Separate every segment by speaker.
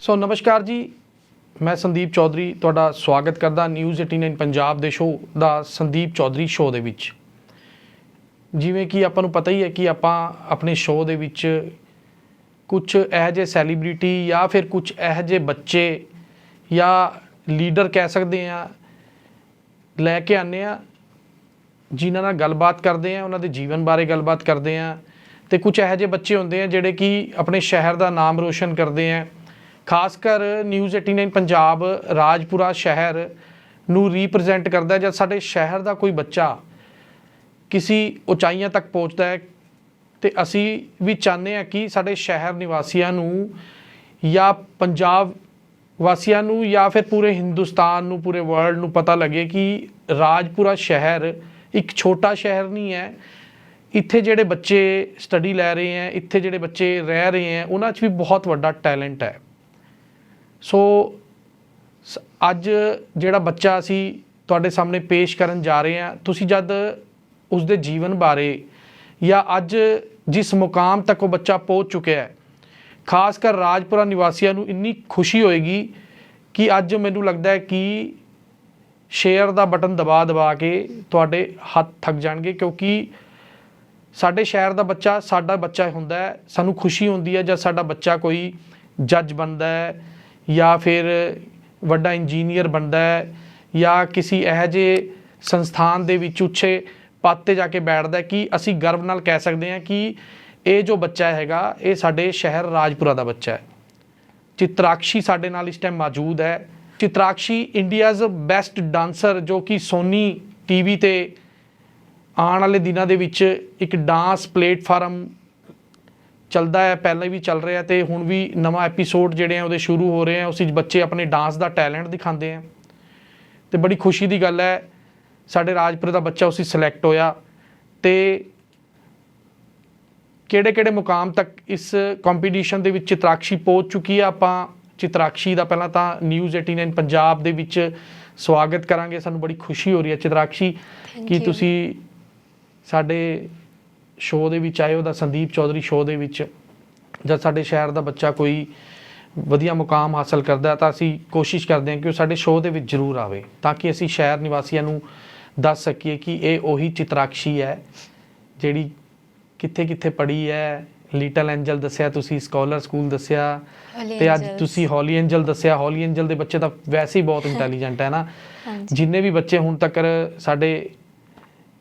Speaker 1: ਸੋ ਨਮਸਕਾਰ ਜੀ, ਮੈਂ ਸੰਦੀਪ ਚੌਧਰੀ ਤੁਹਾਡਾ ਸਵਾਗਤ ਕਰਦਾ ਨਿਊਜ਼ 89 ਪੰਜਾਬ ਦੇ ਸ਼ੋਅ ਦਾ ਸੰਦੀਪ ਚੌਧਰੀ ਸ਼ੋਅ ਦੇ ਵਿੱਚ। ਜਿਵੇਂ ਕਿ ਆਪਾਂ ਨੂੰ ਪਤਾ ਹੀ ਹੈ ਕਿ ਆਪਾਂ ਆਪਣੇ ਸ਼ੋਅ ਦੇ ਵਿੱਚ ਕੁਝ ਇਹੋ ਜਿਹੇ ਸੈਲੀਬ੍ਰਿਟੀ ਜਾਂ ਫਿਰ ਕੁਝ ਇਹੋ ਜਿਹੇ ਬੱਚੇ ਜਾਂ ਲੀਡਰ ਕਹਿ ਸਕਦੇ ਹਾਂ ਲੈ ਕੇ ਆਉਂਦੇ ਹਾਂ, ਜਿਨ੍ਹਾਂ ਨਾਲ ਗੱਲਬਾਤ ਕਰਦੇ ਹਾਂ, ਉਹਨਾਂ ਦੇ ਜੀਵਨ ਬਾਰੇ ਗੱਲਬਾਤ ਕਰਦੇ ਹਾਂ। ਅਤੇ ਕੁਝ ਇਹੋ ਜਿਹੇ ਬੱਚੇ ਹੁੰਦੇ ਆ ਜਿਹੜੇ ਕਿ ਆਪਣੇ ਸ਼ਹਿਰ ਦਾ ਨਾਮ ਰੋਸ਼ਨ ਕਰਦੇ ਹੈ। ਖਾਸ ਕਰ ਨਿਊਜ਼ 89 ਪੰਜਾਬ ਰਾਜਪੁਰਾ ਸ਼ਹਿਰ ਨੂੰ ਰੀਪ੍ਰਜੈਂਟ ਕਰਦਾ। ਜਦ ਸਾਡੇ ਸ਼ਹਿਰ ਦਾ ਕੋਈ ਬੱਚਾ ਕਿਸੇ ਉਚਾਈਆਂ ਤੱਕ ਪਹੁੰਚਦਾ ਹੈ ਅਤੇ ਅਸੀਂ ਵੀ ਚਾਹੁੰਦੇ ਹਾਂ ਕਿ ਸਾਡੇ ਸ਼ਹਿਰ ਨਿਵਾਸੀਆਂ ਨੂੰ ਜਾਂ ਪੰਜਾਬ ਵਾਸੀਆਂ ਨੂੰ ਜਾਂ ਫਿਰ ਪੂਰੇ ਹਿੰਦੁਸਤਾਨ ਨੂੰ, ਪੂਰੇ ਵਰਲਡ ਨੂੰ ਪਤਾ ਲੱਗੇ ਕਿ ਰਾਜਪੁਰਾ ਸ਼ਹਿਰ ਇੱਕ ਛੋਟਾ ਸ਼ਹਿਰ ਨਹੀਂ ਹੈ। ਇੱਥੇ ਜਿਹੜੇ ਬੱਚੇ ਸਟੱਡੀ ਲੈ ਰਹੇ ਹੈ, ਇੱਥੇ ਜਿਹੜੇ ਬੱਚੇ ਰਹਿ ਰਹੇ ਹੈ, ਉਹਨਾਂ 'ਚ ਵੀ ਬਹੁਤ ਵੱਡਾ ਟੈਲੈਂਟ ਹੈ। ਸੋ ਅੱਜ ਜਿਹੜਾ ਬੱਚਾ ਅਸੀਂ ਤੁਹਾਡੇ ਸਾਹਮਣੇ ਪੇਸ਼ ਕਰਨ ਜਾ ਰਹੇ ਹਾਂ, ਤੁਸੀਂ ਜਦ ਉਸਦੇ ਜੀਵਨ ਬਾਰੇ ਜਾਂ ਅੱਜ ਜਿਸ ਮੁਕਾਮ ਤੱਕ ਉਹ ਬੱਚਾ ਪਹੁੰਚ ਚੁੱਕਿਆ ਹੈ, ਖਾਸ ਕਰ ਰਾਜਪੁਰਾ ਨਿਵਾਸੀਆਂ ਨੂੰ ਇੰਨੀ ਖੁਸ਼ੀ ਹੋਏਗੀ ਕਿ ਅੱਜ ਮੈਨੂੰ ਲੱਗਦਾ ਹੈ ਕਿ ਸ਼ੇਅਰ ਦਾ ਬਟਨ ਦਬਾ ਕੇ ਤੁਹਾਡੇ ਹੱਥ ਥੱਕ ਜਾਣਗੇ, ਕਿਉਂਕਿ ਸਾਡੇ ਸ਼ਹਿਰ ਦਾ ਬੱਚਾ ਸਾਡਾ ਬੱਚਾ ਹੁੰਦਾ ਹੈ। ਸਾਨੂੰ ਖੁਸ਼ੀ ਹੁੰਦੀ ਹੈ ਜਦ ਸਾਡਾ ਬੱਚਾ ਕੋਈ ਜੱਜ ਬਣਦਾ ਹੈ ਜਾਂ ਫਿਰ ਵੱਡਾ ਇੰਜੀਨੀਅਰ ਬਣਦਾ ਹੈ ਜਾਂ ਕਿਸੇ ਇਹੋ ਜਿਹੇ ਸੰਸਥਾਨ ਦੇ ਵਿੱਚ ਉੱਚੇ ਪਦ 'ਤੇ ਜਾ ਕੇ ਬੈਠਦਾ ਕਿ ਅਸੀਂ ਗਰਵ ਨਾਲ ਕਹਿ ਸਕਦੇ ਹਾਂ ਕਿ ਇਹ ਜੋ ਬੱਚਾ ਹੈਗਾ ਇਹ ਸਾਡੇ ਸ਼ਹਿਰ ਰਾਜਪੁਰਾ ਦਾ ਬੱਚਾ ਹੈ। ਚਿਤਰਾਕਸ਼ੀ ਸਾਡੇ ਨਾਲ ਇਸ ਟਾਈਮ ਮੌਜੂਦ ਹੈ। ਚਿਤਰਾਕਸ਼ੀ ਇੰਡੀਆਜ਼ ਬੈਸਟ ਡਾਂਸਰ, ਜੋ ਕਿ ਸੋਨੀ TV 'ਤੇ ਆਉਣ ਵਾਲੇ ਦਿਨਾਂ ਦੇ ਵਿੱਚ ਇੱਕ ਡਾਂਸ ਪਲੇਟਫਾਰਮ ਚੱਲਦਾ ਹੈ, ਪਹਿਲਾਂ ਵੀ ਚੱਲ ਰਿਹਾ ਅਤੇ ਹੁਣ ਵੀ ਨਵਾਂ ਐਪੀਸੋਡ ਜਿਹੜੇ ਆ ਉਹਦੇ ਸ਼ੁਰੂ ਹੋ ਰਹੇ ਆ। ਉਸ ਵਿੱਚ ਬੱਚੇ ਆਪਣੇ ਡਾਂਸ ਦਾ ਟੈਲੈਂਟ ਦਿਖਾਉਂਦੇ ਆ ਅਤੇ ਬੜੀ ਖੁਸ਼ੀ ਦੀ ਗੱਲ ਹੈ ਸਾਡੇ ਰਾਜਪੁਰੇ ਦਾ ਬੱਚਾ ਉਸ ਵਿੱਚ ਸਿਲੈਕਟ ਹੋਇਆ। ਅਤੇ ਕਿਹੜੇ ਮੁਕਾਮ ਤੱਕ ਇਸ ਕੰਪੀਟੀਸ਼ਨ ਦੇ ਵਿੱਚ ਚਿਤਰਾਕਸ਼ੀ ਪਹੁੰਚ ਚੁੱਕੀ ਆ। ਆਪਾਂ ਚਿਤਰਾਕਸ਼ੀ ਦਾ ਪਹਿਲਾਂ ਤਾਂ ਨਿਊਜ਼ 89 ਪੰਜਾਬ ਦੇ ਵਿੱਚ ਸਵਾਗਤ ਕਰਾਂਗੇ। ਸਾਨੂੰ ਬੜੀ ਖੁਸ਼ੀ ਹੋ ਰਹੀ ਹੈ ਚਿਤਰਾਕਸ਼ੀ ਕਿ ਤੁਸੀਂ ਸਾਡੇ ਸ਼ੋਅ ਦੇ ਵਿੱਚ ਆਏ ਹੋ, ਦਾ ਸੰਦੀਪ ਚੌਧਰੀ ਸ਼ੋਅ ਦੇ ਵਿੱਚ। ਜਦ ਸਾਡੇ ਸ਼ਹਿਰ ਦਾ ਬੱਚਾ ਕੋਈ ਵਧੀਆ ਮੁਕਾਮ ਹਾਸਲ ਕਰਦਾ ਤਾਂ ਅਸੀਂ ਕੋਸ਼ਿਸ਼ ਕਰਦੇ ਹਾਂ ਕਿ ਉਹ ਸਾਡੇ ਸ਼ੋਅ ਦੇ ਵਿੱਚ ਜ਼ਰੂਰ ਆਵੇ, ਤਾਂ ਕਿ ਅਸੀਂ ਸ਼ਹਿਰ ਨਿਵਾਸੀਆਂ ਨੂੰ ਦੱਸ ਸਕੀਏ ਕਿ ਇਹ ਉਹੀ ਚਿਤਰਾਕਸ਼ੀ ਹੈ ਜਿਹੜੀ ਕਿੱਥੇ ਪੜ੍ਹੀ ਹੈ। ਲਿਟਲ ਐਂਜਲ ਦੱਸਿਆ, ਤੁਸੀਂ ਸਕਾਲਰ ਸਕੂਲ ਦੱਸਿਆ, ਅਤੇ ਅੱਜ ਤੁਸੀਂ ਹੌਲੀ ਐਂਜਲ ਦੱਸਿਆ। ਹੌਲੀ ਐਂਜਲ ਦੇ ਬੱਚੇ ਤਾਂ ਵੈਸੇ ਹੀ ਬਹੁਤ ਇੰਟੈਲੀਜੈਂਟ ਹੈ ਨਾ। ਜਿੰਨੇ ਵੀ ਬੱਚੇ ਹੁਣ ਤੱਕ ਸਾਡੇ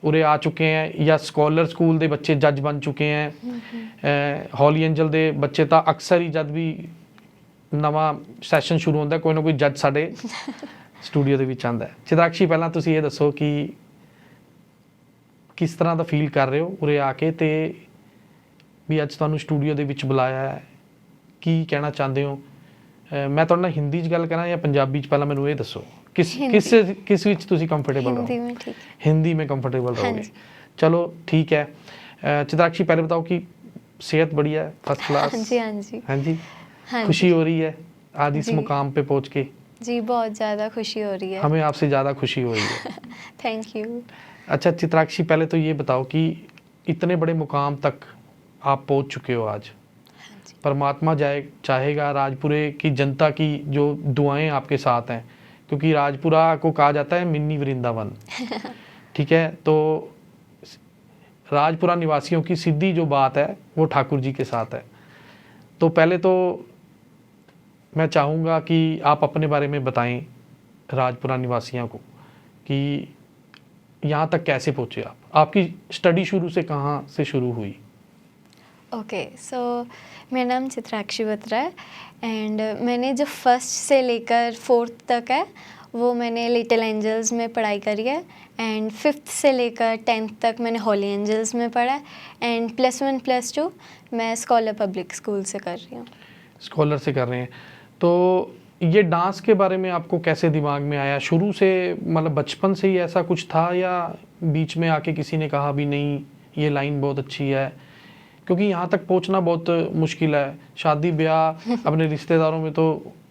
Speaker 1: ਉਰੇ ਆ ਚੁੱਕੇ ਹੈ ਜਾਂ ਸਕਾਲਰ ਸਕੂਲ ਦੇ ਬੱਚੇ ਜੱਜ ਬਣ ਚੁੱਕੇ ਹੈ। ਹੌਲੀ ਐਂਜਲ ਦੇ ਬੱਚੇ ਤਾਂ ਅਕਸਰ ਹੀ ਜਦ ਵੀ ਨਵਾਂ ਸੈਸ਼ਨ ਸ਼ੁਰੂ ਹੁੰਦਾ ਕੋਈ ਨਾ ਕੋਈ ਜੱਜ ਸਾਡੇ ਸਟੂਡੀਓ ਦੇ ਵਿੱਚ ਆਉਂਦਾ ਹੈ। ਚਿਤਰਾਕਸ਼ੀ, ਪਹਿਲਾਂ ਤੁਸੀਂ ਇਹ ਦੱਸੋ ਕਿ ਕਿਸ ਤਰ੍ਹਾਂ ਦਾ ਫੀਲ ਕਰ ਰਹੇ ਹੋ ਉਰੇ ਆ ਕੇ, ਅਤੇ ਵੀ ਅੱਜ ਤੁਹਾਨੂੰ ਸਟੂਡੀਓ ਦੇ ਵਿੱਚ ਬੁਲਾਇਆ ਹੈ, ਕੀ ਕਹਿਣਾ ਚਾਹੁੰਦੇ ਹੋ? ਮੈਂ ਤੁਹਾਡੇ ਨਾਲ ਹਿੰਦੀ 'ਚ ਗੱਲ ਕਰਾਂ ਜਾਂ ਪੰਜਾਬੀ 'ਚ, ਪਹਿਲਾਂ ਮੈਨੂੰ ਇਹ ਦੱਸੋ किस विच तुसी कंफर्टेबल रहो?
Speaker 2: हिंदी में ठीक है।
Speaker 1: हिंदी में कंफर्टेबल रहोगे? चलो ठीक है। चित्राक्षी, पहले बताओ कि सेहत बढ़िया है, फर्स्ट क्लास?
Speaker 2: हाँ जी हाँ जी
Speaker 1: हाँ जी।
Speaker 2: हाँ
Speaker 1: खुशी
Speaker 2: जी।
Speaker 1: हो रही है आज इस मुकाम पे पहुंच के?
Speaker 2: जी बहुत ज़्यादा खुशी हो रही है।
Speaker 1: हमें आपसे ज़्यादा खुशी हो रही है।
Speaker 2: Thank you.
Speaker 1: अच्छा चित्राक्षी, पहले तो ये बताओ कि इतने बड़े मुकाम तक आप पहुंच चुके हो आज, परमात्मा चाहेगा राजपुरे की जनता की जो दुआएं आपके साथ हैं, क्योंकि राजपुरा को कहा जाता है मिनी वृंदावन। ठीक है, तो राजपुरा निवासियों की सीधी जो बात है वो ठाकुर जी के साथ है। तो पहले तो मैं चाहूँगा कि आप अपने बारे में बताएं राजपुरा निवासियों को कि यहाँ तक कैसे पहुँचे आप, आपकी स्टडी शुरू से कहाँ से शुरू हुई?
Speaker 2: ओके सो मेरा नाम चित्राक्षी बत्रा है एंड मैंने जो फर्स्ट से लेकर 4th तक है वो मैंने लिटिल एंजल्स में पढ़ाई करी है एंड 5th से लेकर 10th तक मैंने हॉली एंजल्स में पढ़ा है एंड +1 +2 मैं स्कॉलर पब्लिक स्कूल से कर रही हूँ।
Speaker 1: स्कॉलर से कर रहे हैं। तो ये डांस के बारे में आपको कैसे दिमाग में आया? शुरू से मतलब बचपन से ही ऐसा कुछ था या बीच में आके किसी ने कहा भी नहीं ये लाइन बहुत अच्छी है? क्योंकि यहाँ तक पहुँचना बहुत मुश्किल है। शादी ब्याह अपने रिश्तेदारों में तो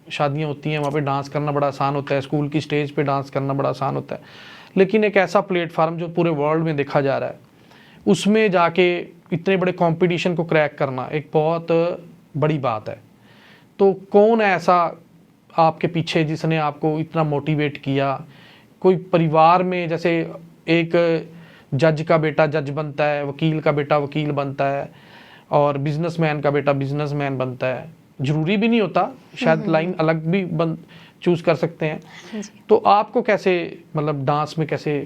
Speaker 1: शादियाँ होती हैं, वहाँ पे डांस करना बड़ा आसान होता है, स्कूल की स्टेज पे डांस करना बड़ा आसान होता है, लेकिन एक ऐसा प्लेटफार्म जो पूरे वर्ल्ड में देखा जा रहा है, उसमें जाके इतने बड़े कंपटीशन को क्रैक करना एक बहुत बड़ी बात है। तो कौन है ऐसा आपके पीछे जिसने आपको इतना मोटिवेट किया? कोई परिवार में, जैसे एक जज का बेटा जज बनता है, वकील का बेटा वकील बनता है, और बिजनेसमैन का बेटा बिजनेसमैन बनता है, जरूरी भी नहीं होता, शायद लाइन अलग भी बन चूज कर सकते हैं।
Speaker 2: हाँ जी।
Speaker 1: तो आपको कैसे, मतलब डांस में कैसे?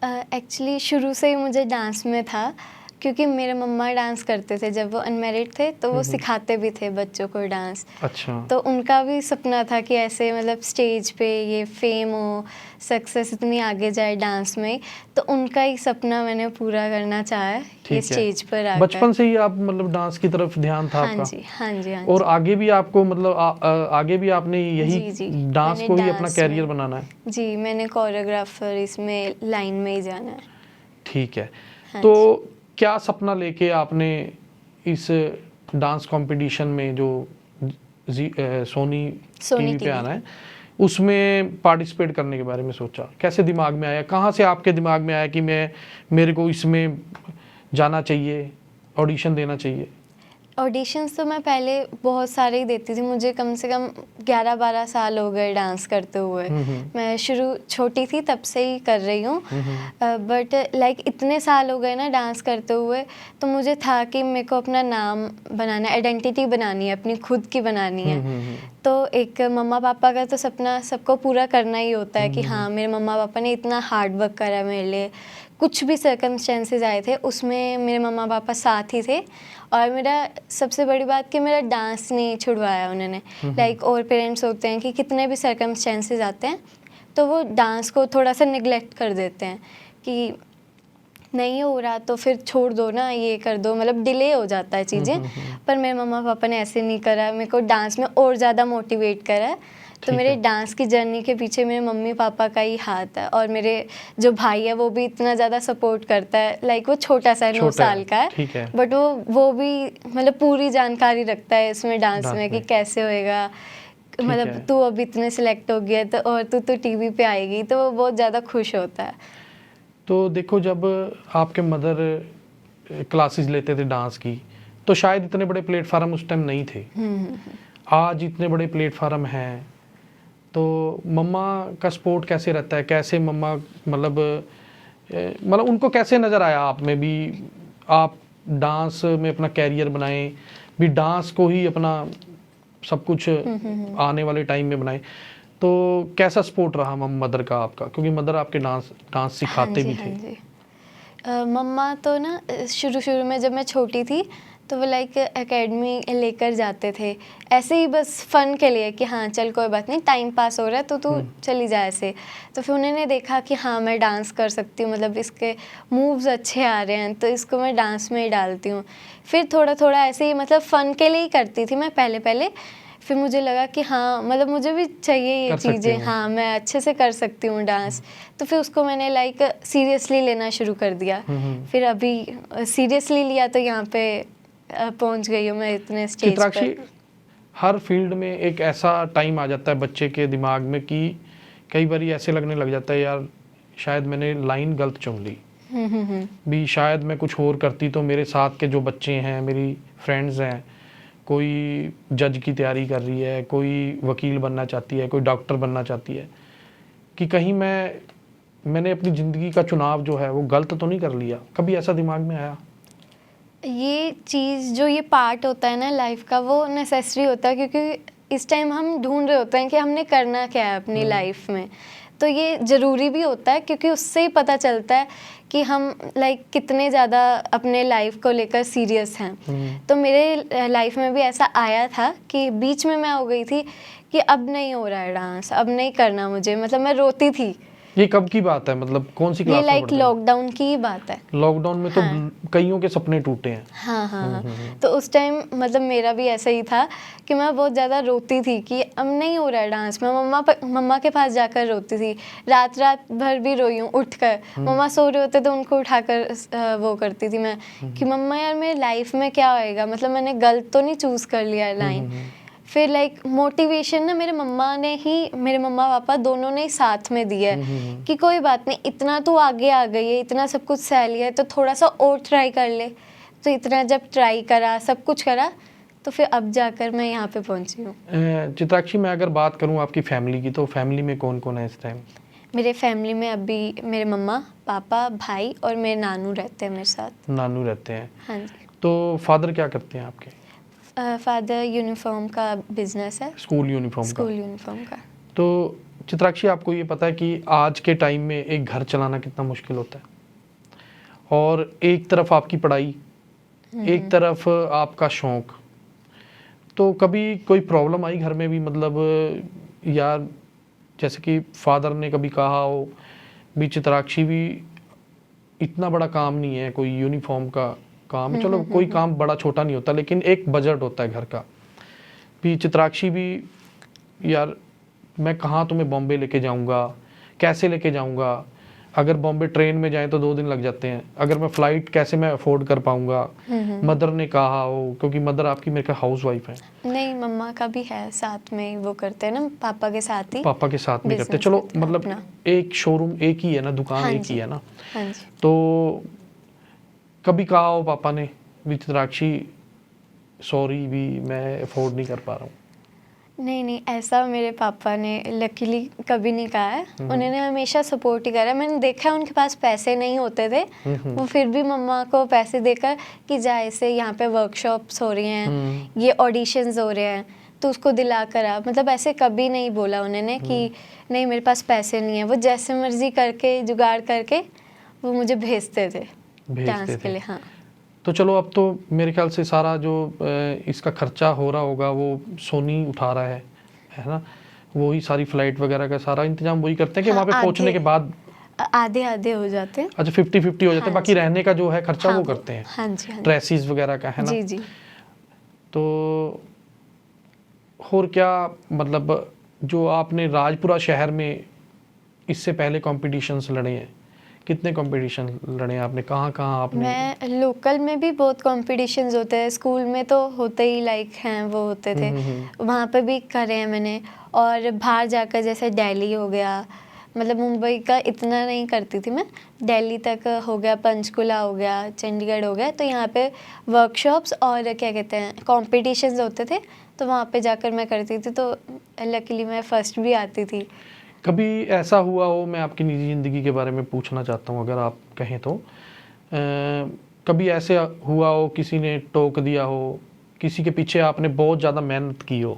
Speaker 2: एक्चुअली शुरू से ही मुझे डांस में था, क्योंकि मेरे मम्मा डांस करते थे जब वो अनमैरिड थे, तो वो सिखाते भी थे बच्चों को डांस।
Speaker 1: अच्छा।
Speaker 2: तो उनका भी सपना था कि ऐसे मतलब स्टेज पे ये फेम हो, सक्सेस इतनी आगे जाए डांस में, तो उनका ही सपना मैंने पूरा करना चाहा है
Speaker 1: ठीक
Speaker 2: ये
Speaker 1: है।
Speaker 2: स्टेज पर आकर।
Speaker 1: बचपन से ही आप मतलब डांस की तरफ ध्यान था
Speaker 2: हाँ
Speaker 1: आपका?
Speaker 2: जी, हाँ जी, हाँ
Speaker 1: और
Speaker 2: जी।
Speaker 1: आगे भी आपको मतलब आगे भी आपने यही
Speaker 2: जी, जी।
Speaker 1: डांस
Speaker 2: मैंने
Speaker 1: को ही अपना
Speaker 2: डांस
Speaker 1: कैरियर
Speaker 2: में-
Speaker 1: बनाना है?
Speaker 2: जी, मैंने कोरियोग्राफर इसमें लाइन में ही जाना है।
Speaker 1: ठीक है।
Speaker 2: हाँ
Speaker 1: तो
Speaker 2: जी।
Speaker 1: क्या सपना लेके आपने इस डांस कंपटीशन में जो सोनी
Speaker 2: सोनी
Speaker 1: टीवी पे
Speaker 2: टीवी।
Speaker 1: आना है, उसमें पार्टिसिपेट करने के बारे में सोचा? कैसे दिमाग में आया, कहाँ से आपके दिमाग में आया कि मेरे को इसमें जाना चाहिए, ऑडिशन देना चाहिए?
Speaker 2: ऑडिशंस तो मैं पहले बहुत सारे ही देती थी, मुझे कम से कम 11-12 साल हो गए डांस करते हुए। मैं शुरू छोटी थी तब से ही कर रही हूँ, बट लाइक इतने साल हो गए ना डांस करते हुए, तो मुझे था कि मेरे को अपना नाम बनाना है, आइडेंटिटी बनानी है, अपनी खुद की बनानी है। तो एक मम्मा पापा का तो सपना सबको पूरा करना ही होता है कि हाँ, मेरे मम्मा पापा ने इतना हार्ड वर्क करा मेरे लिए, कुछ भी सर्कमस्टेंसेस आए थे उसमें मेरे मम्मा पापा साथ ही थे। और मेरा सबसे बड़ी बात कि मेरा डांस नहीं छुड़वाया उन्होंने। लाइक और पेरेंट्स होते हैं कि कितने भी सर्कमस्टेंसेस आते हैं तो वो डांस को थोड़ा सा निगलेक्ट कर देते हैं कि नहीं हो रहा तो फिर छोड़ दो ना, ये कर दो, मतलब डिले हो जाता है चीज़ें। पर मेरे मम्मा पापा ने ऐसे नहीं करा, मेरे को डांस में और ज़्यादा मोटिवेट करा। तो मेरे डांस की जर्नी के पीछे मेरे मम्मी पापा का ही हाथ है, और मेरे जो भाई है वो भी इतना ज़्यादा सपोर्ट करता है। लाइक वो छोटा सा है, 9 साल का है, बट वो भी मतलब पूरी जानकारी रखता है इसमें डांस में कि कैसे होएगा, मतलब तू अब इतने सिलेक्ट हो गया तो और तू तो टीवी पे आएगी, तो वो बहुत ज़्यादा खुश होता है।
Speaker 1: तो देखो, जब आपके मदर क्लासेस लेते थे डांस की, तो शायद इतने बड़े प्लेटफार्म उस टाइम नहीं थे। आज इतने बड़े प्लेटफार्म हैं, तो मम्मा का सपोर्ट कैसे रहता है? कैसे मम्मा मतलब उनको कैसे नज़र आया आप में भी, आप डांस में अपना कैरियर बनाएं, भी डांस को ही अपना सब कुछ आने वाले टाइम में बनाएं? तो कैसा सपोर्ट रहा मदर का आपका, क्योंकि मदर आपके डांस सिखाते भी थे?
Speaker 2: हाँ जी। मम्मा तो ना शुरू में जब मैं छोटी थी तो वो लाइक एकेडमी लेकर जाते थे, ऐसे ही बस फ़न के लिए कि हाँ चल कोई बात नहीं, टाइम पास हो रहा है तो तू चली जा ऐसे। तो फिर उन्होंने देखा कि हाँ मैं डांस कर सकती हूँ, मतलब इसके मूव्स अच्छे आ रहे हैं तो इसको मैं डांस में ही डालती हूँ। फिर थोड़ा थोड़ा ऐसे ही मतलब फ़न के लिए ही करती थी मैं पहले। फिर मुझे लगा कि हाँ मतलब मुझे भी चाहिए ये चीज़ें, हाँ मैं अच्छे से कर सकती हूँ डांस। तो फिर उसको मैंने लाइक सीरियसली लेना शुरू कर दिया। फिर अभी सीरियसली लिया तो यहाँ पे पहुँच गई हूँ मैं इतने स्टेज
Speaker 1: चित्राक्षी,
Speaker 2: पर।
Speaker 1: हर फील्ड में एक ऐसा टाइम आ जाता है बच्चे के दिमाग में कि कई बार ऐसे लगने लग जाता है, यार शायद मैंने लाइन गलत चुन ली, भी शायद मैं कुछ और करती तो मेरे साथ के जो बच्चे हैं, मेरी फ्रेंड्स हैं, कोई जज की तैयारी कर रही है, कोई वकील बनना चाहती है, कोई डॉक्टर बनना चाहती है, कि कहीं मैंने अपनी ज़िंदगी का चुनाव जो है वो गलत तो नहीं कर लिया? कभी ऐसा दिमाग में आया?
Speaker 2: ये चीज़ जो ये पार्ट होता है ना लाइफ का, वो नेसेसरी होता है, क्योंकि इस टाइम हम ढूंढ रहे होते हैं कि हमने करना क्या है अपनी लाइफ में। तो ये ज़रूरी भी होता है क्योंकि उससे ही पता चलता है कि हम लाइक कितने ज़्यादा अपने लाइफ को लेकर सीरियस हैं। तो मेरे लाइफ में भी ऐसा आया था कि बीच में मैं हो गई थी कि अब नहीं हो रहा है डांस, अब नहीं करना मुझे, मतलब मैं रोती थी।
Speaker 1: ये कब की बात है, मतलब कौन सी
Speaker 2: ये
Speaker 1: क्लास में
Speaker 2: लाइक
Speaker 1: पढ़ते हैं?
Speaker 2: लॉकडाउन की ही बात है।
Speaker 1: लॉकडाउन में तो
Speaker 2: हाँ।
Speaker 1: कईयों के सपने टूटे हैं।
Speaker 2: हाँ। तो उस टाइम मतलब मेरा भी ऐसा ही था कि मैं बहुत ज़्यादा रोती थी कि अब नहीं हो रहा है डांस। मैं मम्मा के पास जाकर रोती थी, रात भर भी रोई हूँ उठकर। मम्मा सो रहे होते तो उनको उठाकर वो करती थी मैं कि मम्मा यार मेरी लाइफ में क्या होएगा, मतलब मैंने गलत तो नहीं चूज़ कर लिया लाइन। फिर लाइक मोटिवेशन ना मेरे मम्मा पापा दोनों ने ही साथ में दिया है कि कोई बात नहीं, इतना तू आगे आ गई है, इतना सब कुछ सह लिया है तो थोड़ा सा और ट्राई कर ले। तो इतना जब ट्राई करा, सब कुछ करा, तो फिर अब जाकर मैं यहाँ पे पहुँची हूँ।
Speaker 1: चित्राक्षी, मैं अगर बात करूँ आपकी फैमिली की, तो फैमिली में कौन कौन है इस टाइम?
Speaker 2: मेरे फैमिली में अभी मेरे मम्मा पापा भाई और मेरे नानू रहते हैं मेरे साथ।
Speaker 1: नानू रहते हैं।
Speaker 2: हाँ जी।
Speaker 1: तो फादर क्या करते हैं आपके?
Speaker 2: फादर यूनिफॉर्म का बिजनेस है,
Speaker 1: स्कूल यूनिफॉर्म का।
Speaker 2: स्कूल यूनिफॉर्म का।
Speaker 1: तो चित्राक्षी, आपको ये पता है कि आज के टाइम में एक घर चलाना कितना मुश्किल होता है, और एक तरफ आपकी पढ़ाई, एक तरफ आपका शौक। तो कभी कोई प्रॉब्लम आई घर में भी, मतलब यार, जैसे कि फादर ने कभी कहा हो भी चित्राक्षी भी इतना बड़ा काम नहीं है, कोई यूनिफॉर्म का काम है, चलो कोई काम बड़ा छोटा नहीं होता, लेकिन एक बजट होता है घर का भी। चित्राक्षी भी, यार मैं कहाँ तुम्हें बॉम्बे लेके जाऊँगा, कैसे लेके जाऊँगा, अगर बॉम्बे ट्रेन में जाएं तो 2 दिन लग जाते हैं, अगर मैं फ़्लाइट कैसे मैं अफोर्ड कर पाऊँगा। मदर ने कहा हो, क्योंकि मदर आपकी मेरे ख्याल हाउस वाइफ है।
Speaker 2: नहीं, मम्मा का भी है, साथ में वो करते हैं ना, पापा के साथ ही।
Speaker 1: पापा के साथ में करते हैं,
Speaker 2: business
Speaker 1: चलो
Speaker 2: करते हैं
Speaker 1: मतलब
Speaker 2: अपना।
Speaker 1: एक शोरूम एक ही है ना, दुकान
Speaker 2: हाँ
Speaker 1: एक
Speaker 2: जी।
Speaker 1: ही है ना।
Speaker 2: हाँ जी।
Speaker 1: तो कभी कहा हो पापा ने भी चित्राक्षी सॉरी भी मैं अफोर्ड नहीं कर पा रहा हूँ?
Speaker 2: नहीं नहीं, ऐसा मेरे पापा ने लकीली कभी नहीं कहा है। उन्होंने हमेशा सपोर्ट ही करा है। मैंने देखा है उनके पास पैसे नहीं होते थे, वो फिर भी मम्मा को पैसे देकर कि जा, ऐसे यहाँ पे वर्कशॉप्स हो रही हैं, ये ऑडिशंस हो रहे हैं, तो उसको दिला कर आ। मतलब ऐसे कभी नहीं बोला उन्होंने कि नहीं मेरे पास पैसे नहीं है। वो जैसे मर्जी करके जुगाड़ करके वो मुझे भेजते थे डांस के लिए। हाँ।
Speaker 1: तो चलो, अब तो मेरे ख्याल से सारा जो इसका खर्चा हो रहा होगा वो सोनी उठा रहा है ना? वही सारी फ्लाइट वगैरह का सारा इंतजाम वही करते हैं कि
Speaker 2: हाँ,
Speaker 1: वहाँ पे पहुँचने के बाद
Speaker 2: आधे आधे हो जाते हैं।
Speaker 1: अच्छा 50-50 हो जाते हैं,
Speaker 2: हाँ
Speaker 1: बाकी
Speaker 2: जी।
Speaker 1: रहने का जो है खर्चा
Speaker 2: हाँ,
Speaker 1: वो करते हैं।
Speaker 2: हाँ जी। हाँ जी।
Speaker 1: ड्रेसेस वगैरह का, है ना?
Speaker 2: जी जी।
Speaker 1: तो और क्या, मतलब जो आपने राजपुरा शहर में इससे पहले कॉम्पिटिशन्स लड़े हैं, कितने कंपटीशन लड़े हैं आपने, कहाँ कहाँ आपने?
Speaker 2: मैं लोकल में भी बहुत कॉम्पिटिशन्स होते हैं, स्कूल में तो होते ही लाइक हैं वो होते थे, वहाँ पे भी करे हैं मैंने। और बाहर जाकर जैसे दिल्ली हो गया, मतलब मुंबई का इतना नहीं करती थी मैं, दिल्ली तक हो गया, पंचकुला हो गया, चंडीगढ़ हो गया, तो यहाँ पे वर्कशॉप्स और क्या कहते हैं कॉम्पिटिशन्स होते थे, तो वहाँ पे जाकर मैं करती थी। तो लकीली मैं फर्स्ट भी आती थी।
Speaker 1: कभी ऐसा हुआ हो, मैं आपकी निजी ज़िंदगी के बारे में पूछना चाहता हूँ अगर आप कहें तो, कभी ऐसे हुआ हो किसी ने टोक दिया हो, किसी के पीछे आपने बहुत ज़्यादा मेहनत की हो,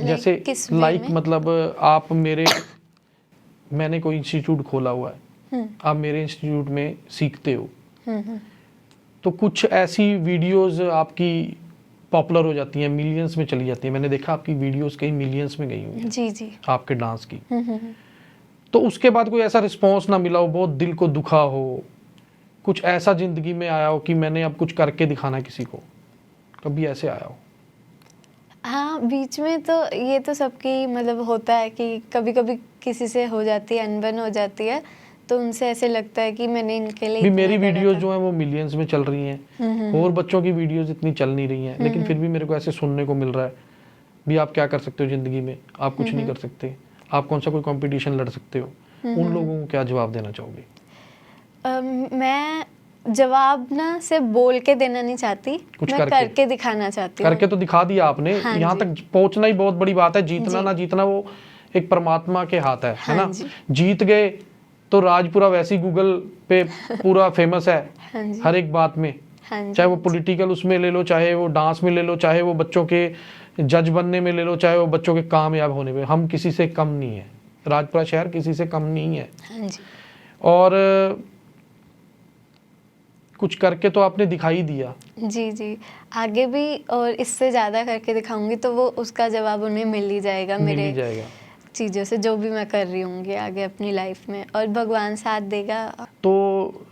Speaker 1: जैसे
Speaker 2: किस वे
Speaker 1: लाइक
Speaker 2: में?
Speaker 1: मतलब आप मैंने कोई इंस्टीट्यूट खोला हुआ है, आप मेरे इंस्टीट्यूट में सीखते हो, तो कुछ ऐसी वीडियोस आपकी पॉपुलर हो जाती हैं, मिलियंस में चली जाती हैं। मैंने देखा आपकी वीडियोस कई मिलियंस में गई हुई हैं
Speaker 2: जी जी।
Speaker 1: आपके डांस की। तो उसके बाद कोई ऐसा रिस्पॉन्स ना मिला हो, बहुत दिल को दुखा हो, कुछ ऐसा जिंदगी में आया हो कि मैंने अब कुछ करके दिखाना है किसी को, कभी ऐसे आया हो?
Speaker 2: हाँ, बीच में तो ये तो सबकी मतलब होता है कि कभी कभी किसी से हो जाती है, अनबन हो जाती है, तो उनसे ऐसे लगता है कि मैंने इनके लिए
Speaker 1: भी
Speaker 2: इतना
Speaker 1: मेरी
Speaker 2: करा
Speaker 1: वीडियोस
Speaker 2: था।
Speaker 1: जो हैं वो मिलियंस में चल रही हैं, और बच्चों की वीडियोस इतनी चल नहीं रही हैं, लेकिन फिर भी मेरे को ऐसे सुनने को मिल रहा है भी आप क्या कर सकते हो ज़िंदगी में, आप कुछ नहीं कर सकते, आप कौन सा कोई कंपटीशन लड़ सकते हो। उन लोगों को क्या जवाब देना चाहोगे?
Speaker 2: मैं जवाब ना सिर्फ बोल के देना नहीं चाहती,
Speaker 1: कुछ
Speaker 2: मैं
Speaker 1: करके।
Speaker 2: करके दिखाना चाहती हूँ।
Speaker 1: करके तो दिखा दिया आपने,
Speaker 2: हाँ
Speaker 1: यहाँ
Speaker 2: जी।
Speaker 1: तक पहुँचना ही बहुत बड़ी बात है, जीतना
Speaker 2: जी।
Speaker 1: ना जीतना वो एक परमात्मा के हाथ है
Speaker 2: हाँ
Speaker 1: ना?
Speaker 2: जी।
Speaker 1: जीत गए तो राजपुरा वैसे ही गूगल पे पूरा फेमस है
Speaker 2: हाँ जी।
Speaker 1: हर एक बात में,
Speaker 2: हाँ जी।
Speaker 1: चाहे वो पॉलिटिकल उसमें ले लो, चाहे वो डांस में ले लो, चाहे वो बच्चों के जज बनने में ले लो, चाहे वो बच्चों के कामयाब होने में, हम किसी से कम नहीं है, राजपुरा शहर किसी से कम नहीं है।
Speaker 2: हाँ जी।
Speaker 1: और कुछ करके तो आपने दिखाई दिया।
Speaker 2: जी जी, आगे भी और इससे ज़्यादा करके दिखाऊंगी, तो वो उसका जवाब उन्हें मिल ही जाएगा
Speaker 1: मिल
Speaker 2: मेरे
Speaker 1: ही जाएगा।
Speaker 2: चीज़ों से, जो भी मैं कर रही होंगी आगे अपनी लाइफ में, और भगवान साथ देगा।
Speaker 1: तो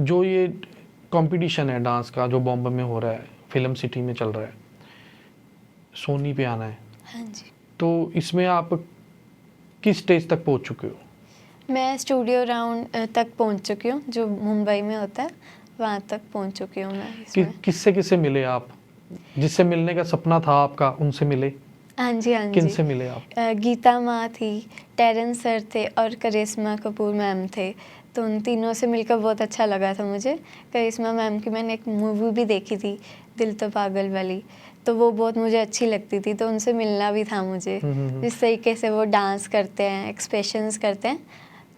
Speaker 1: जो ये कंपटीशन है डांस का जो बॉम्बे में हो रहा है, फिल्म सिटी में चल रहा है, सोनी पे आना है,
Speaker 2: हाँ जी।
Speaker 1: तो इसमें आप किस स्टेज तक पहुंच चुके हो?
Speaker 2: मैं स्टूडियो राउंड तक पहुंच चुकी हूँ, जो मुंबई में होता है, वहाँ तक पहुँच चुकी हूँ मैं इसमें।
Speaker 1: किससे किससे मिले आप, जिससे मिलने का सपना था आपका, उनसे मिले?
Speaker 2: हाँ जी। हाँ
Speaker 1: किन
Speaker 2: जी।
Speaker 1: से मिले आप?
Speaker 2: गीता माँ थी, टेरेंस सर थे और करिश्मा कपूर मैम थे, तो उन तीनों से मिलकर बहुत अच्छा लगा था मुझे। करिश्मा मैम की मैंने एक मूवी भी देखी थी, दिल तो पागल वाली, तो वो बहुत मुझे अच्छी लगती थी, तो उनसे मिलना भी था मुझे। जिस तरीके से वो डांस करते हैं, एक्सप्रेशंस करते हैं,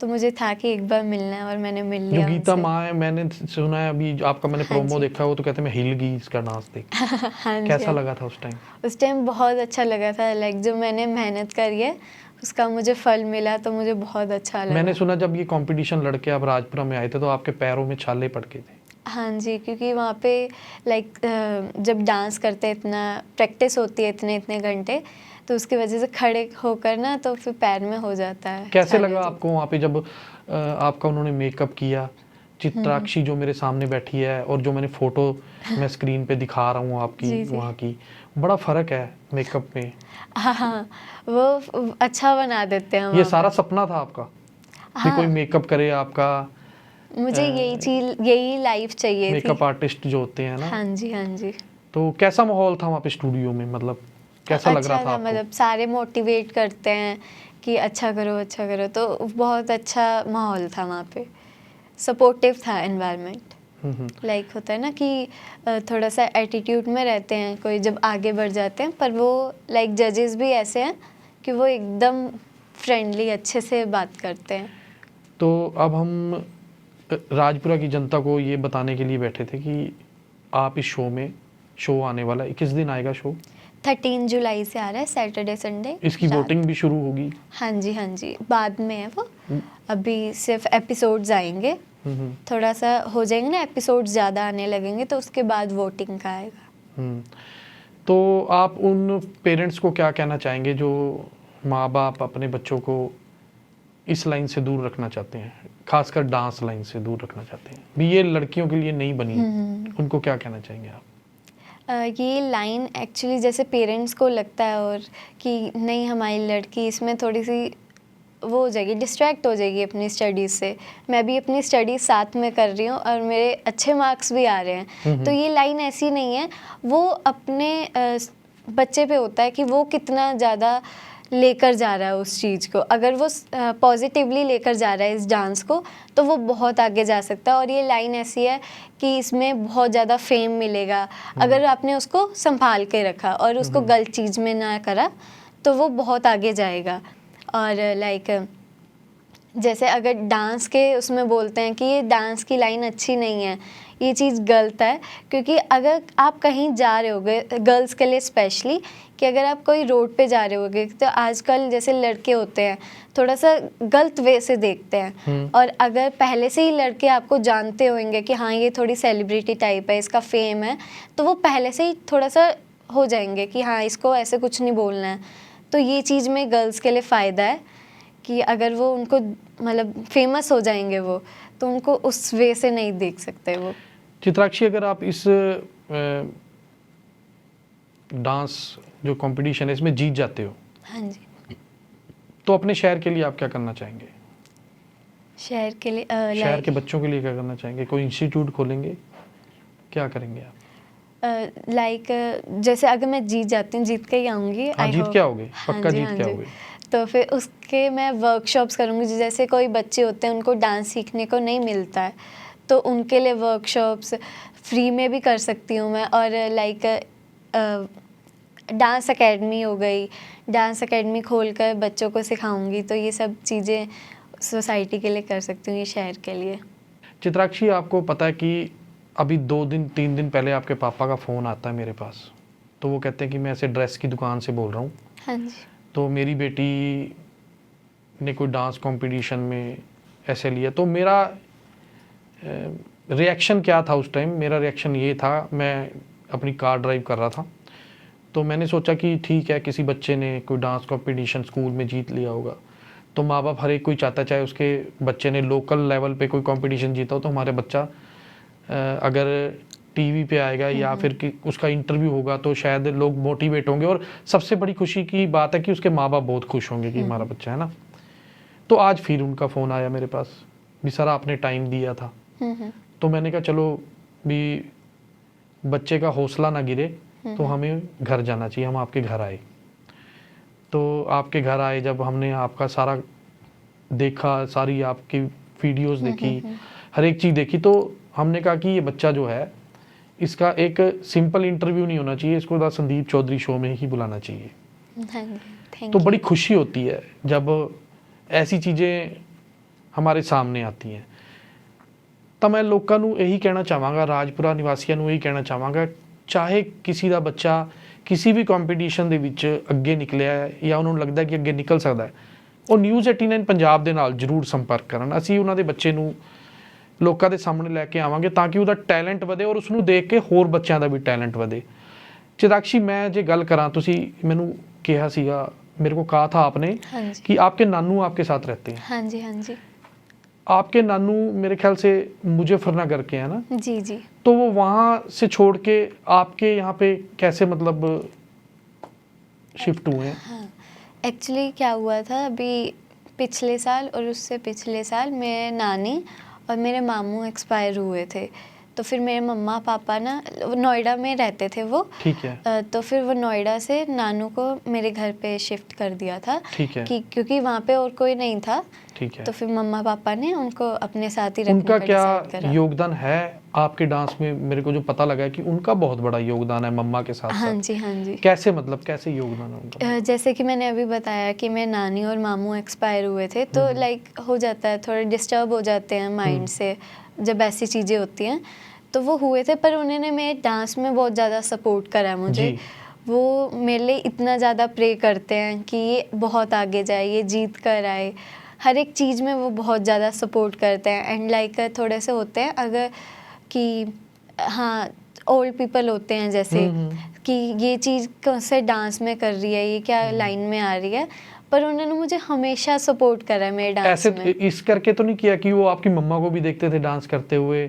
Speaker 2: तो मुझे था कि एक बार मिलना है, और मैंने मिल
Speaker 1: जो
Speaker 2: लिया
Speaker 1: गीता
Speaker 2: उनसे।
Speaker 1: माँ है, मैंने सुना है अभी जो आपका मैंने
Speaker 2: हाँ
Speaker 1: प्रोमो
Speaker 2: जी।
Speaker 1: देखा है, वो तो कहते हैं मैं हिल गई इसका डांस देख के।
Speaker 2: हाँ जी।
Speaker 1: कैसा लगा था उस टाइम?
Speaker 2: उस टाइम बहुत अच्छा लगा था, लाइक जो मैंने मेहनत करी है उसका मुझे फल मिला, तो मुझे बहुत अच्छा लगा।
Speaker 1: मैंने सुना जब ये कंपटीशन लड़के आप राजपुरा में आए थे तो आपके पैरों में छाले पड़ गए थे।
Speaker 2: हाँ जी, क्योंकि वहाँ पे लाइक जब डांस करते हैं, इतना प्रैक्टिस होती है इतने इतने घंटे, तो उसकी वजह से खड़े होकर ना तो फिर पैर में हो जाता है
Speaker 1: कैसे
Speaker 2: छाले
Speaker 1: लगा
Speaker 2: जब।
Speaker 1: आपको वहाँ पे जब आपका उन्होंने मेकअप किया? चित्राक्षी जो मेरे सामने बैठी है और जो मैंने फोटो मैं स्क्रीन पे दिखा रहा हूँ आपकी
Speaker 2: जी, जी।
Speaker 1: वहाँ की, बड़ा फर्क है मेकअप में।
Speaker 2: हाँ हाँ, वो अच्छा बना देते हैं
Speaker 1: ये
Speaker 2: वहाँ
Speaker 1: सारा
Speaker 2: पे।
Speaker 1: सपना था आपका भी कोई
Speaker 2: हाँ,
Speaker 1: मेकअप करे आपका?
Speaker 2: मुझे यही चीज, यही लाइफ चाहिए थी।
Speaker 1: मेकअप आर्टिस्ट जो होते हैं ना,
Speaker 2: हाँ जी, हाँ जी।
Speaker 1: तो कैसा माहौल था वहाँ पे स्टूडियो में, मतलब कैसा लग रहा
Speaker 2: अच्छा
Speaker 1: था
Speaker 2: था,
Speaker 1: आपको?
Speaker 2: मतलब सारे मोटिवेट करते हैं कि अच्छा करो अच्छा करो, तो बहुत अच्छा माहौल था वहाँ पे। सपोर्टिव था एनवायरनमेंट। लाइक होता है ना कि थोड़ा सा एटीट्यूड में रहते हैं कोई जब आगे बढ़ जाते हैं, पर वो लाइक जजेस भी ऐसे हैं कि वो एकदम फ्रेंडली अच्छे से बात करते हैं।
Speaker 1: तो अब हम राजपुरा की जनता को ये बताने के लिए बैठे थे कि आप इस शो आने वाला है, किस दिन आएगा शो?
Speaker 2: 13 जुलाई से आ रहा है, सैटरडे संडे
Speaker 1: इसकी
Speaker 2: रात।
Speaker 1: वोटिंग भी शुरू होगी?
Speaker 2: हाँ जी, हाँ जी, बाद में है वो। अभी सिर्फ एपिसोड्स आएंगे, थोड़ा सा हो जाएंगे ना, एपिसोड्स ज़्यादा आने लगेंगे, तो उसके बाद वोटिंग का आएगा।
Speaker 1: तो आप उन पेरेंट्स को क्या कहना चाहेंगे जो माँ बाप अपने बच्चों को इस लाइन से दूर रखना चाहते हैं, खासकर डांस लाइन से दूर रखना चाहते हैं भी, ये लड़कियों के लिए नहीं बनी है, उनको क्या कहना चाहेंगे आप?
Speaker 2: ये लाइन एक्चुअली जैसे पेरेंट्स को लगता है और कि नहीं हमारी लड़की इसमें थोड़ी सी वो हो जाएगी, डिस्ट्रैक्ट हो जाएगी अपनी स्टडीज़ से। मैं भी अपनी स्टडीज़ साथ में कर रही हूँ और मेरे अच्छे मार्क्स भी आ रहे हैं, तो ये लाइन ऐसी नहीं है। वो अपने बच्चे पे होता है कि वो कितना ज़्यादा लेकर जा रहा है उस चीज़ को। अगर वो पॉजिटिवली लेकर जा रहा है इस डांस को, तो वो बहुत आगे जा सकता है। और ये लाइन ऐसी है कि इसमें बहुत ज़्यादा फेम मिलेगा अगर आपने उसको संभाल के रखा और उसको गलत चीज़ में ना करा, तो वो बहुत आगे जाएगा। और लाइक जैसे अगर डांस के उसमें बोलते हैं कि ये डांस की लाइन अच्छी नहीं है, ये चीज़ गलत है। क्योंकि अगर आप कहीं जा रहे होगे, गर्ल्स के लिए स्पेशली, कि अगर आप कोई रोड पे जा रहे होगे, तो आजकल जैसे लड़के होते हैं थोड़ा सा गलत वे से देखते हैं, और अगर पहले से ही लड़के आपको जानते होंगे कि हाँ ये थोड़ी सेलिब्रिटी टाइप है, इसका फेम है, तो वो पहले से ही थोड़ा सा हो जाएंगे कि हाँ इसको ऐसे कुछ नहीं बोलना है। तो ये चीज़ में गर्ल्स के लिए फ़ायदा है कि अगर वो उनको मतलब फेमस हो जाएंगे वो, तो उनको उस वे से नहीं देख सकते वो।
Speaker 1: चित्राक्षी, अगर आप इस डांस जो कंपटीशन है इसमें जीत जाते हो,
Speaker 2: हाँ जी,
Speaker 1: तो अपने शहर के लिए आप क्या करना चाहेंगे?
Speaker 2: शहर के लिए
Speaker 1: शहर के बच्चों के लिए क्या करना चाहेंगे? कोई इंस्टीट्यूट खोलेंगे, क्या करेंगे आप?
Speaker 2: लाइक जैसे अगर मैं जीत जाती हूँ, जीत के ही आऊँगी।
Speaker 1: हाँ, जीत के आओगे, पक्का जीत के आओगे।
Speaker 2: तो फिर उसके मैं वर्कशॉप्स करूँगी। जैसे कोई बच्चे होते हैं उनको डांस सीखने को नहीं मिलता है, तो उनके लिए वर्कशॉप्स फ्री में भी कर सकती हूँ मैं। और लाइक डांस एकेडमी हो गई, डांस एकेडमी खोलकर बच्चों को सिखाऊंगी। तो ये सब चीज़ें सोसाइटी के लिए कर सकती हूँ, ये शहर के लिए।
Speaker 1: चित्राक्षी, आपको पता है कि अभी 2-3 दिन पहले आपके पापा का फ़ोन आता है मेरे पास, तो वो कहते हैं कि मैं ऐसे ड्रेस की दुकान से बोल रहा हूँ,
Speaker 2: हाँ जी,
Speaker 1: तो मेरी बेटी ने कोई डांस कंपटीशन में ऐसे लिया। तो मेरा रिएक्शन क्या था उस टाइम? मेरा रिएक्शन ये था, मैं अपनी कार ड्राइव कर रहा था, तो मैंने सोचा कि ठीक है, किसी बच्चे ने कोई डांस कंपटीशन स्कूल में जीत लिया होगा, तो माँ बाप हर एक कोई चाहता है, चाहे उसके बच्चे ने लोकल लेवल पे कोई कंपटीशन जीता हो, तो हमारे बच्चा अगर टीवी पे आएगा या फिर कि उसका इंटरव्यू होगा तो शायद लोग मोटिवेट होंगे, और सबसे बड़ी खुशी की बात है कि उसके माँ बाप बहुत खुश होंगे कि हमारा बच्चा है ना। तो आज फिर उनका फ़ोन आया मेरे पास भी, सर आपने टाइम दिया था। तो मैंने कहा चलो भी बच्चे का हौसला ना गिरे, तो हमें घर जाना चाहिए। हम आपके घर आए, तो आपके घर आए, जब हमने आपका सारा देखा, सारी आपकी वीडियोस देखी, हर एक चीज़ देखी, तो हमने कहा कि ये बच्चा जो है इसका एक सिंपल इंटरव्यू नहीं होना चाहिए, इसको द संदीप चौधरी शो में ही बुलाना चाहिए।
Speaker 2: हाँ जी, थैंक
Speaker 1: तो
Speaker 2: यू।
Speaker 1: बड़ी खुशी होती है जब ऐसी चीज़ें हमारे सामने आती हैं। ਤਾਂ ਮੈਂ ਲੋਕਾਂ ਨੂੰ ਇਹੀ ਕਹਿਣਾ ਚਾਹਾਂਗਾ, ਰਾਜਪੁਰਾ ਨਿਵਾਸੀਆਂ ਨੂੰ ਇਹੀ ਕਹਿਣਾ ਚਾਹਾਂਗਾ, ਚਾਹੇ ਕਿਸੇ ਦਾ ਬੱਚਾ ਕਿਸੇ ਵੀ ਕੰਪੀਟੀਸ਼ਨ ਦੇ ਵਿੱਚ ਅੱਗੇ ਨਿਕਲਿਆ ਹੈ ਜਾਂ ਉਹਨਾਂ ਨੂੰ ਲੱਗਦਾ ਕਿ ਅੱਗੇ ਨਿਕਲ ਸਕਦਾ ਹੈ, ਉਹ ਨਿਊਜ਼ 89 ਪੰਜਾਬ ਦੇ ਨਾਲ ਜ਼ਰੂਰ ਸੰਪਰਕ ਕਰਨ। ਅਸੀਂ ਉਹਨਾਂ ਦੇ ਬੱਚੇ ਨੂੰ ਲੋਕਾਂ ਦੇ ਸਾਹਮਣੇ ਲੈ ਕੇ ਆਵਾਂਗੇ ਤਾਂ ਕਿ ਉਹਦਾ ਟੈਲੈਂਟ ਵਧੇ ਔਰ ਉਸ ਨੂੰ ਦੇਖ ਕੇ ਹੋਰ ਬੱਚਿਆਂ ਦਾ ਵੀ ਟੈਲੈਂਟ ਵਧੇ। चित्राक्षी, मैं जे गल करा, तुसी मैनू कहा सीगा, मेरे को कहा था आपने
Speaker 2: हाँ जी।
Speaker 1: कि आपके नानू आपके साथ रहते हैं।
Speaker 2: हाँ जी, हाँ जी।
Speaker 1: आपके नानू मेरे ख्याल से मुजफ्फरनगर के हैं ना?
Speaker 2: जी जी।
Speaker 1: तो वो वहाँ से छोड़ के आपके यहाँ पे कैसे मतलब शिफ्ट हुए हैं?
Speaker 2: हाँ, एक्चुअली क्या हुआ था, अभी पिछले साल और उससे पिछले साल मेरे नानी और मेरे मामू एक्सपायर हुए थे। तो फिर मेरे मम्मा पापा ना नोएडा में रहते थे वो।
Speaker 1: ठीक है।
Speaker 2: तो फिर वो नोएडा से नानू को मेरे घर पे शिफ्ट कर दिया था।
Speaker 1: ठीक है।
Speaker 2: कि क्योंकि वहाँ पे और कोई नहीं था।
Speaker 1: ठीक है।
Speaker 2: तो फिर मम्मा पापा ने उनको अपने साथ ही रखने
Speaker 1: उनका
Speaker 2: का
Speaker 1: क्या
Speaker 2: डिसाइड करा।
Speaker 1: योगदान है आपके डांस में? मेरे को जो पता लगा है कि उनका बहुत बड़ा योगदान है मम्मा के साथ
Speaker 2: हाँ
Speaker 1: साथ।
Speaker 2: जी, हाँ जी।
Speaker 1: कैसे मतलब कैसे योगदान है उनका?
Speaker 2: जैसे कि मैंने अभी बताया कि मेरे नानी और मामू एक्सपायर हुए थे, तो लाइक हो जाता है, थोड़े डिस्टर्ब हो जाते हैं माइंड से जब ऐसी चीज़ें होती हैं। तो वो हुए थे, पर उन्होंने मेरे डांस में बहुत ज़्यादा सपोर्ट करा है मुझे।
Speaker 1: जी।
Speaker 2: वो मेरे लिए इतना ज़्यादा प्रे करते हैं कि ये बहुत आगे जाए, ये जीत कर आए, हर एक चीज़ में वो बहुत ज़्यादा सपोर्ट करते हैं। एंड लाइक थोड़े से होते हैं अगर कि हाँ ओल्ड पीपल होते हैं जैसे कि ये चीज़ कैसे डांस में कर रही है, ये क्या लाइन में आ रही है, पर उन्होंने मुझे हमेशा सपोर्ट करा है मेरे डांस
Speaker 1: ऐसे
Speaker 2: में।
Speaker 1: इस करके तो नहीं किया कि वो आपकी मम्मा को भी देखते थे डांस करते हुए,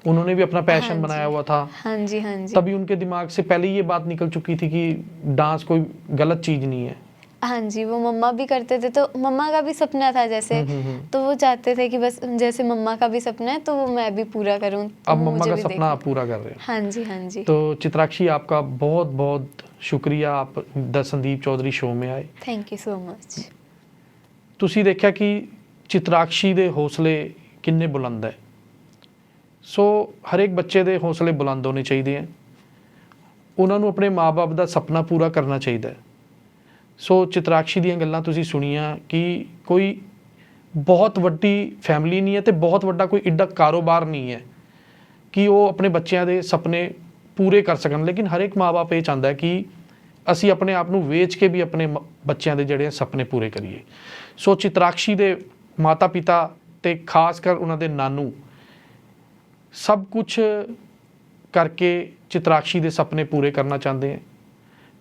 Speaker 1: उन्होंने भी अपना पैशन
Speaker 2: हाँ
Speaker 1: बनाया
Speaker 2: जी।
Speaker 1: हुआ था,
Speaker 2: हाँ जी, हाँ जी।
Speaker 1: तभी उनके दिमाग से पहले ही ये बात निकल चुकी थी कि डांस कोई गलत चीज नहीं है।
Speaker 2: हाँ जी, वो मम्मा भी करते थे, तो मम्मा का भी सपना था जैसे, तो वो चाहते थे कि बस जैसे मम्मा का भी सपना है तो वो मैं भी पूरा करूं। तो
Speaker 1: अब मम्मा
Speaker 2: मुझे
Speaker 1: का
Speaker 2: भी
Speaker 1: सपना आप
Speaker 2: देखना।
Speaker 1: पूरा कर रहे हैं।
Speaker 2: हाँ जी, हाँ जी।
Speaker 1: तो चित्राक्षी, आपका बहुत बहुत शुक्रिया, आप द संदीप चौधरी शो में आए।
Speaker 2: Thank you so much.
Speaker 1: ਤੁਸੀਂ ਦੇਖਿਆ ਕਿ ਚਿਤਰਾਕਸ਼ੀ ਦੇ ਹੌਸਲੇ ਕਿੰਨੇ ਬੁਲੰਦ ਹੈ। ਸੋ ਹਰੇਕ ਬੱਚੇ ਦੇ ਹੌਸਲੇ ਬੁਲੰਦ ਹੋਣੇ ਚਾਹੀਦੇ ਹੈ, ਉਹਨਾਂ ਨੂੰ ਆਪਣੇ ਮਾਪੇ ਦਾ ਸੁਪਨਾ ਪੂਰਾ ਕਰਨਾ ਚਾਹੀਦਾ ਹੈ। ਸੋ ਚਿਤਰਾਕਸ਼ੀ ਦੀਆਂ ਗੱਲਾਂ ਤੁਸੀਂ ਸੁਣੀਆਂ ਕਿ ਕੋਈ ਬਹੁਤ ਵੱਡੀ ਫੈਮਿਲੀ ਨਹੀਂ ਹੈ ਤੇ ਬਹੁਤ ਵੱਡਾ ਕੋਈ ਏਡਾ ਕਾਰੋਬਾਰ ਨਹੀਂ ਹੈ ਕਿ ਉਹ ਆਪਣੇ ਬੱਚਿਆਂ ਦੇ ਸੁਪਨੇ ਪੂਰੇ ਕਰ ਸਕਣ, ਲੇਕਿਨ ਹਰ ਇੱਕ ਮਾਪੇ ਇਹ ਚਾਹੁੰਦਾ ਹੈ ਕਿ ਅਸੀਂ ਆਪਣੇ ਆਪ ਨੂੰ ਵੇਚ ਕੇ ਵੀ ਆਪਣੇ ਬੱਚਿਆਂ ਦੇ ਜਿਹੜੇ ਸੁਪਨੇ ਪੂਰੇ ਕਰੀਏ। ਸੋ ਚਿਤਰਾਕਸ਼ੀ ਦੇ ਮਾਤਾ ਪਿਤਾ ਤੇ ਖਾਸ ਕਰ ਉਹਨਾਂ ਦੇ ਨਾਨੂ ਸਭ ਕੁਝ ਕਰਕੇ ਚਿਤਰਾਕਸ਼ੀ ਦੇ ਸੁਪਨੇ ਪੂਰੇ ਕਰਨਾ ਚਾਹੁੰਦੇ ਹੈ।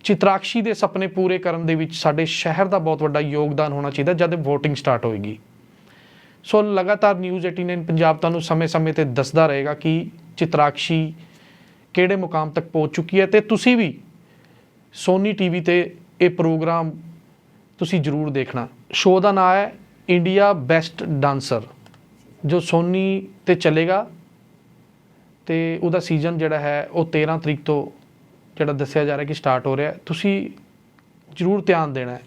Speaker 1: ਚਿਤਰਾਕਸ਼ੀ ਦੇ ਸੁਪਨੇ ਪੂਰੇ ਕਰਨ ਦੇ ਵਿੱਚ ਸਾਡੇ ਸ਼ਹਿਰ ਦਾ ਬਹੁਤ ਵੱਡਾ ਯੋਗਦਾਨ ਹੋਣਾ ਚਾਹੀਦਾ ਜਦ VOTING ਸਟਾਰਟ ਹੋਏਗੀ। ਸੋ ਲਗਾਤਾਰ ਨਿਊਜ਼ 89 ਪੰਜਾਬ ਤੁਹਾਨੂੰ ਸਮੇਂ-ਸਮੇਂ ਤੇ ਦੱਸਦਾ ਰਹੇਗਾ ਕਿ ਚਿਤਰਾਕਸ਼ੀ ਕਿਹੜੇ ਮੁਕਾਮ ਤੱਕ ਪਹੁੰਚ ਚੁੱਕੀ ਹੈ, ਤੇ ਤੁਸੀਂ ਵੀ ਸੋਨੀ ਟੀਵੀ ਤੇ ਇਹ ਪ੍ਰੋਗਰਾਮ ਤੁਸੀਂ ਜ਼ਰੂਰ ਦੇਖਣਾ। ਸ਼ੋਅ ਦਾ ਨਾਮ ਹੈ ਇੰਡੀਆ ਬੈਸਟ ਡਾਂਸਰ, ਜੋ ਸੋਨੀ ਤੇ ਚੱਲੇਗਾ ਤੇ ਉਹਦਾ ਸੀਜ਼ਨ ਜਿਹੜਾ ਹੈ ਉਹ 13 ਤਰੀਕ ਤੋਂ ਜਿਹੜਾ ਦੱਸਿਆ ਜਾ ਰਿਹਾ ਕਿ ਸਟਾਰਟ ਹੋ ਰਿਹਾ। ਤੁਸੀਂ ਜ਼ਰੂਰ ਧਿਆਨ ਦੇਣਾ ਹੈ।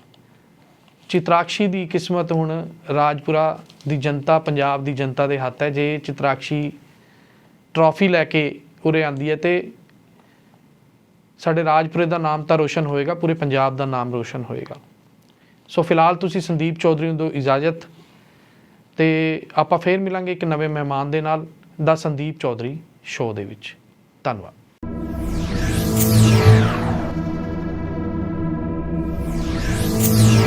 Speaker 1: ਚਿਤਰਾਕਸ਼ੀ ਦੀ ਕਿਸਮਤ ਹੁਣ ਰਾਜਪੁਰਾ ਦੀ ਜਨਤਾ, ਪੰਜਾਬ ਦੀ ਜਨਤਾ ਦੇ ਹੱਥ ਹੈ। ਜੇ ਚਿਤਰਾਕਸ਼ੀ ਟਰੋਫੀ ਲੈ ਕੇ ਉਰੇ ਆਉਂਦੀ ਹੈ ਤੇ ਸਾਡੇ ਰਾਜਪੁਰੇ ਦਾ ਨਾਮ ਤਾਂ ਰੋਸ਼ਨ ਹੋਏਗਾ, ਪੂਰੇ ਪੰਜਾਬ ਦਾ ਨਾਮ ਰੋਸ਼ਨ ਹੋਏਗਾ। ਸੋ ਫਿਲਹਾਲ ਤੁਸੀਂ ਸੰਦੀਪ ਚੌਧਰੀ ਨੂੰ ਦਿਓ ਇਜਾਜ਼ਤ, ਤੇ ਆਪਾਂ ਫੇਰ ਮਿਲਾਂਗੇ ਇੱਕ ਨਵੇਂ ਮਹਿਮਾਨ ਦੇ ਨਾਲ ਦਾ ਸੰਦੀਪ ਚੌਧਰੀ ਸ਼ੋਅ ਦੇ ਵਿੱਚ। ਧੰਨਵਾਦ।